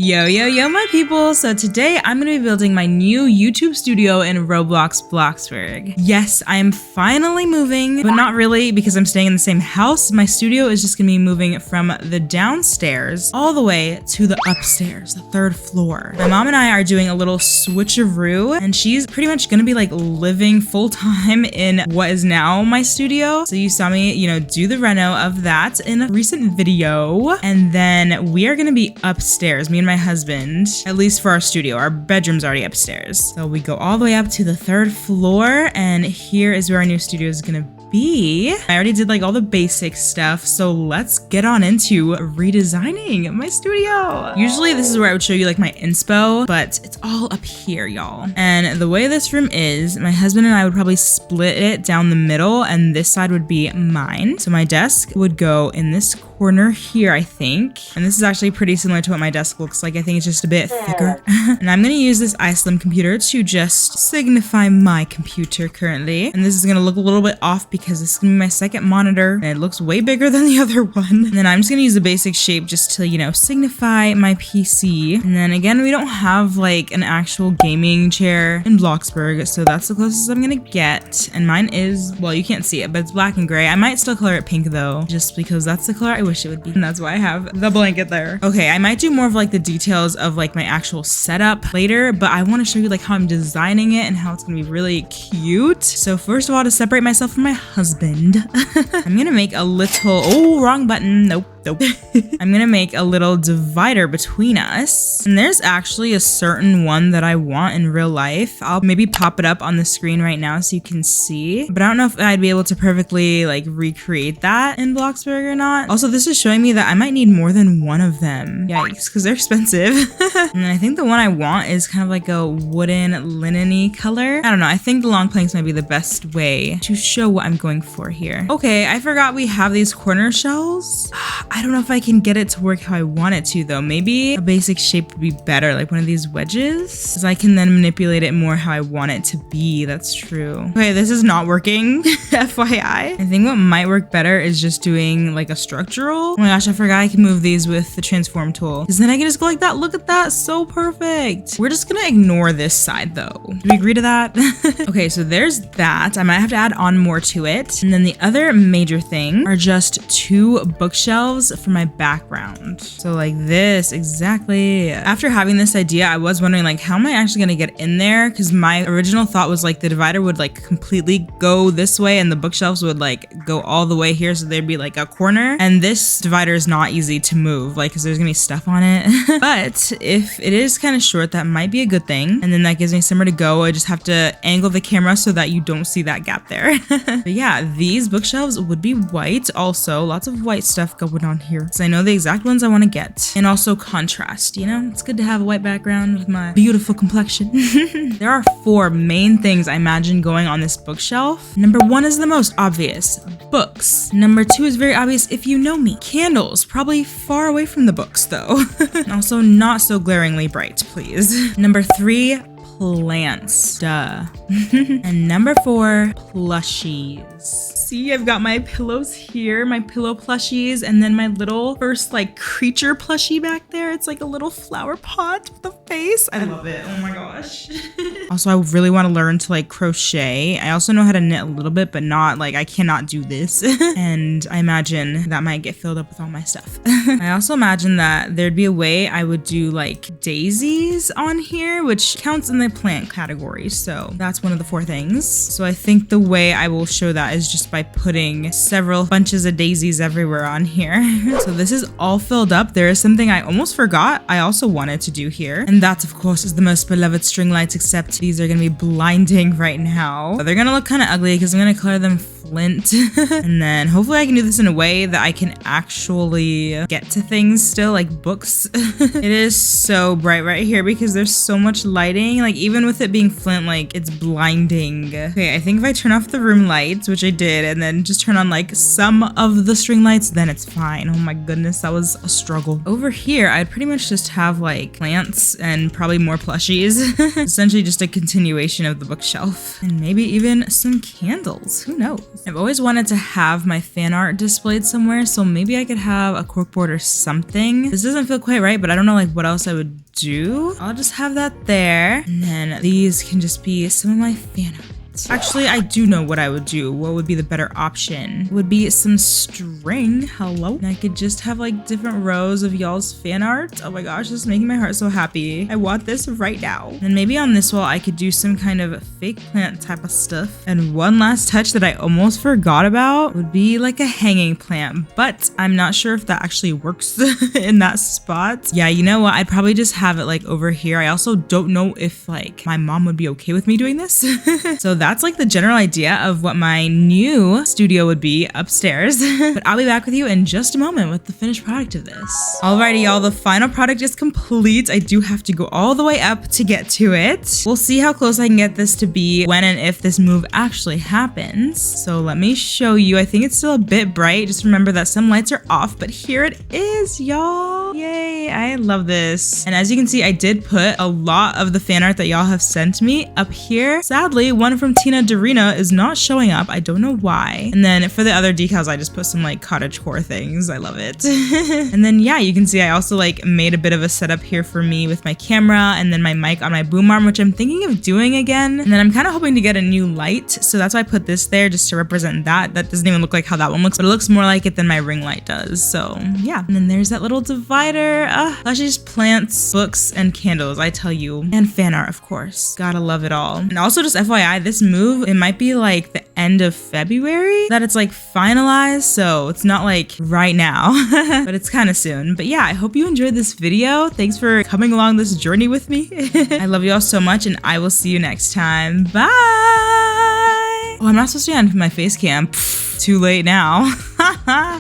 Yo, my people. So today I'm going to be building my new YouTube studio in Roblox Bloxburg. Yes, I am finally moving, but not really because I'm staying in the same house. My studio is just going to be moving from the downstairs all the way to the upstairs, the third floor. My mom and I are doing a little switcheroo, and she's pretty much going to be like living full time in what is now my studio. So you saw me, do the reno of that in a recent video. And then we are going to be upstairs, me and my husband, at least for our studio. Our bedroom's already upstairs. So we go all the way up to the third floor, and here is where our new studio is gonna be. I already did like all the basic stuff, so let's get on into redesigning my studio. Usually this is where I would show you like my inspo, but it's all up here, y'all. And the way this room is, my husband and I would probably split it down the middle, and this side would be mine. So my desk would go in this corner here, I think. And this is actually pretty similar to what my desk looks like. I think it's just a bit thicker. And I'm gonna use this iSlim computer to just signify my computer currently. And this is gonna look a little bit off because this is gonna be my second monitor, and it looks way bigger than the other one. And then I'm just gonna use a basic shape just to, signify my PC. And then again, we don't have like an actual gaming chair in Bloxburg, so that's the closest I'm gonna get. And mine is, well, you can't see it, but it's black and gray. I might still color it pink though, just because that's the color I wish it would be. And that's why I have the blanket there. Okay, I might do more of like the details of like my actual setup later, but I want to show you like how I'm designing it and how it's gonna be really cute. So first of all, to separate myself from my husband, I'm gonna make a little, oh, wrong button. Nope. I'm gonna make a little divider between us. And there's actually a certain one that I want in real life. I'll maybe pop it up on the screen right now so you can see. But I don't know if I'd be able to perfectly like recreate that in Bloxburg or not. Also, this is showing me that I might need more than one of them. Yikes, because they're expensive. And then I think the one I want is kind of like a wooden linen-y color. I don't know, I think the long planks might be the best way to show what I'm going for here. Okay, I forgot we have these corner shells. I don't know if I can get it to work how I want it to though. Maybe a basic shape would be better, like one of these wedges, because I can then manipulate it more how I want it to be. That's true. Okay, this is not working, FYI. I think what might work better is just doing like a structural. Oh my gosh, I forgot I can move these with the transform tool, because then I can just go like that. Look at that, so perfect. We're just gonna ignore this side though. Do we agree to that? Okay, so there's that. I might have to add on more to it. And then the other major thing are just two bookshelves for my background. So like this, exactly. After having this idea, I was wondering like, how am I actually gonna get in there? Because my original thought was like the divider would like completely go this way and the bookshelves would like go all the way here, so there'd be like a corner. And this divider is not easy to move, like, because there's gonna be stuff on it. But if it is kind of short, that might be a good thing. And then that gives me somewhere to go. I just have to angle the camera so that you don't see that gap there. But yeah, these bookshelves would be white. Also, lots of white stuff going on here, so I know the exact ones I want to get. And also contrast, it's good to have a white background with my beautiful complexion. There are four main things I imagine going on this bookshelf. Number one is the most obvious, books. Number two is very obvious if you know me. Candles, probably far away from the books though. And also not so glaringly bright, please. Number three, plants, duh. And number four, plushies. See, I've got my pillows here, my pillow plushies, and then my little first like creature plushie back there. It's like a little flower pot with a face. I love it. Oh my gosh. Also, I really want to learn to like crochet. I also know how to knit a little bit, but not like, I cannot do this. And I imagine that might get filled up with all my stuff. I also imagine that there'd be a way I would do like daisies on here, which counts in the plant category. So that's one of the four things. So I think the way I will show that is just by putting several bunches of daisies everywhere on here. So this is all filled up. There is something I almost forgot I also wanted to do here. And that, of course, is the most beloved string lights, except these are gonna be blinding right now. But they're gonna look kind of ugly because I'm gonna color them flint. And then hopefully I can do this in a way that I can actually get to things still, like books. It is so bright right here because there's so much lighting. Like even with it being flint, like it's blinding. Okay, I think if I turn off the room lights, which I did, and then just turn on like some of the string lights, then it's fine. Oh my goodness, that was a struggle. Over here, I'd pretty much just have like plants and probably more plushies. Essentially just a continuation of the bookshelf. And maybe even some candles, who knows? I've always wanted to have my fan art displayed somewhere, so maybe I could have a corkboard or something. This doesn't feel quite right, but I don't know like what else I would do. I'll just have that there. And then these can just be some of my fan art. Actually, I do know what I would do. What would be the better option? Would be some string. Hello? And I could just have like different rows of y'all's fan art. Oh my gosh, this is making my heart so happy. I want this right now. And maybe on this wall, I could do some kind of fake plant type of stuff. And one last touch that I almost forgot about would be like a hanging plant, but I'm not sure if that actually works in that spot. Yeah, you know what? I'd probably just have it like over here. I also don't know if like my mom would be okay with me doing this. So that's like the general idea of what my new studio would be upstairs. But I'll be back with you in just a moment with the finished product of this. Alrighty, y'all, the final product is complete. I do have to go all the way up to get to it. We'll see how close I can get this to be when and if this move actually happens. So let me show you. I think it's still a bit bright. Just remember that some lights are off, but here it is, y'all. Yay, I love this. And as you can see, I did put a lot of the fan art that y'all have sent me up here. Sadly, one from Tina Dorina is not showing up. I don't know why. And then for the other decals, I just put some like cottagecore things. I love it. And then yeah, you can see I also like made a bit of a setup here for me with my camera and then my mic on my boom arm, which I'm thinking of doing again. And then I'm kind of hoping to get a new light. So that's why I put this there just to represent that. That doesn't even look like how that one looks, but it looks more like it than my ring light does. So yeah. And then there's that little divider. Actually just plants, books, and candles, I tell you. And fan art, of course. Gotta love it all. And also just FYI, this move, it might be like the end of February that it's like finalized, so it's not like right now, but it's kind of soon. But yeah, I hope you enjoyed this video. Thanks for coming along this journey with me. I love you all so much, and I will see you next time. Bye! Oh, I'm not supposed to be on my face cam. Pfft, too late now.